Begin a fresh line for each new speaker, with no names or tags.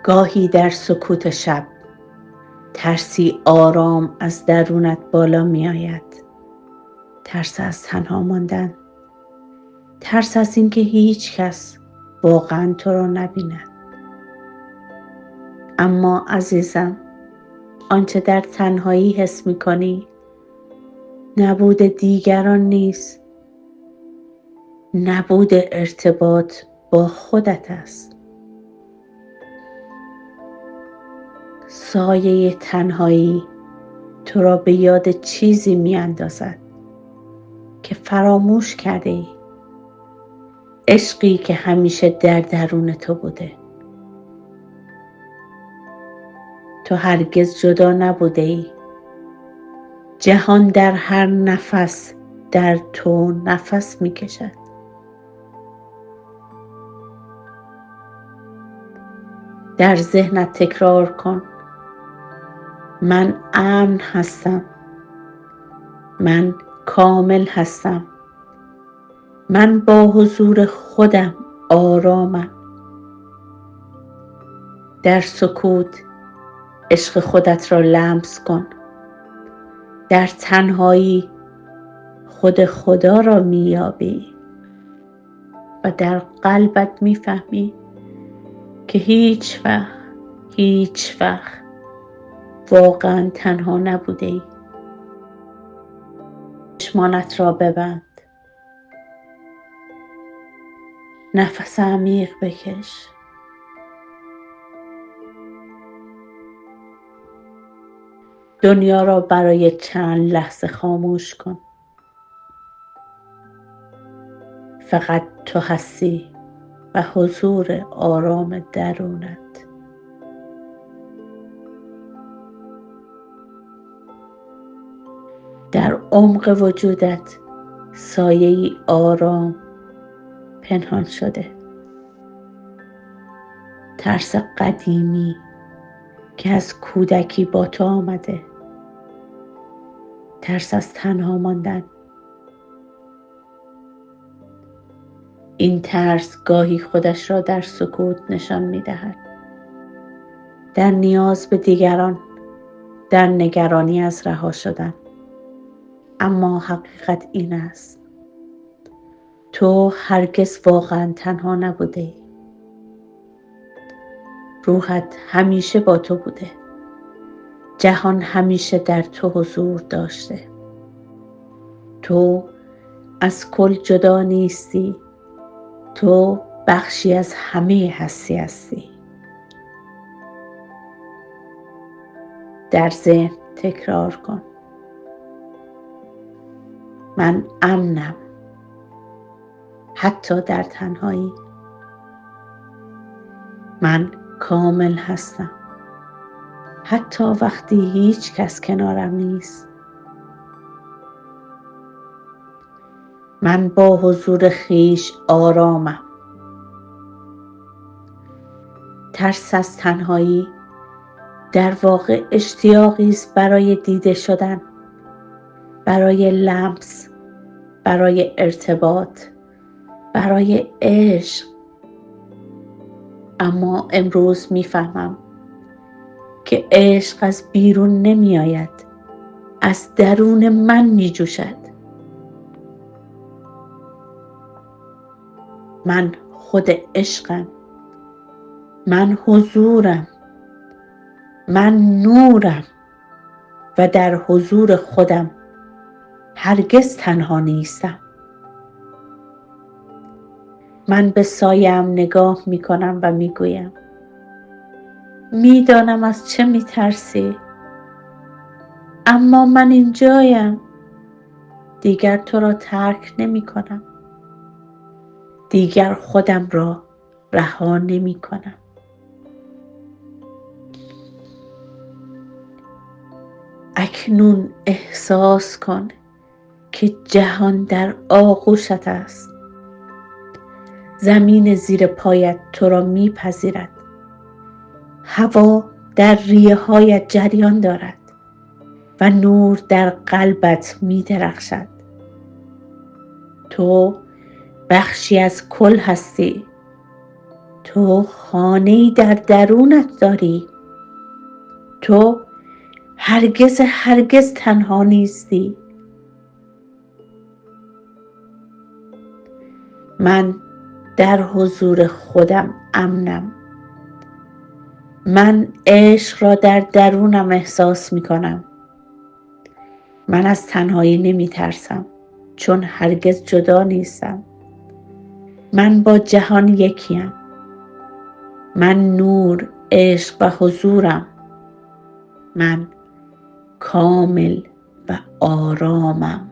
گاهی در سکوت شب ترسی آرام از درونت بالا می آید. ترس از تنها ماندن، ترس از اینکه هیچ کس واقعا تو را نبیند. اما عزیزم، آنچه در تنهایی حس می کنی نبود دیگران نیست، نبود ارتباط با خودت است. سایه تنهایی تو را به یاد چیزی می اندازد که فراموش کرده ای. عشقی که همیشه در درون تو بوده. تو هرگز جدا نبوده ای. جهان در هر نفس در تو نفس می کشد. در ذهنت تکرار کن: من امن هستم، من کامل هستم، من با حضور خودم آرامم. در سکوت عشق خودت را لمس کن. در تنهایی خود خدا را میابی و در قلبت میفهمی که هیچ وقت واقعا تنها نبوده ای. چشمانت را ببند. نفس عمیق بکش. دنیا را برای چند لحظه خاموش کن. فقط تو هستی و حضور آرام درونت. در عمق وجودت سایه‌ای آرام پنهان شده. ترس قدیمی که از کودکی با تو آمده. ترس از تنها ماندن. این ترس گاهی خودش را در سکوت نشان می دهد. در نیاز به دیگران، در نگرانی از رها شدن. اما حقیقت این است: تو هرگز واقعا تنها نبوده ای. روحت همیشه با تو بوده. جهان همیشه در تو حضور داشته. تو از کل جدا نیستی. تو بخشی از همه هستی هستی. در ذهن تکرار کن: من امنم، حتی در تنهایی. من کامل هستم، حتی وقتی هیچ کس کنارم نیست. من با حضور خویش آرامم. ترس از تنهایی در واقع اشتیاقی است برای دیده شدن، برای لمس، برای ارتباط، برای عشق. اما امروز میفهمم که عشق از بیرون نمی آید، از درون من می جوشد. من خود عشقم، من حضورم، من نورم و در حضور خودم هرگز تنها نیستم. من به سایه‌ام نگاه می کنم و می گویم: میدانم از چه می ترسی، اما من اینجایم. دیگر تو را ترک نمی کنم. دیگر خودم را رها نمی کنم. اکنون احساس کن که جهان در آغوشت است. زمین زیر پایت تو را میپذیرد. هوا در ریه هایت جریان دارد و نور در قلبت میدرخشد. تو بخشی از کل هستی. تو خانه‌ای در درونت داری. تو هرگز تنها نیستی. من در حضور خودم امنم. من عشق را در درونم احساس می کنم. من از تنهایی نمی ترسم، چون هرگز جدا نیستم. من با جهان یکیم. من نور، عشق و حضورم. من کامل و آرامم.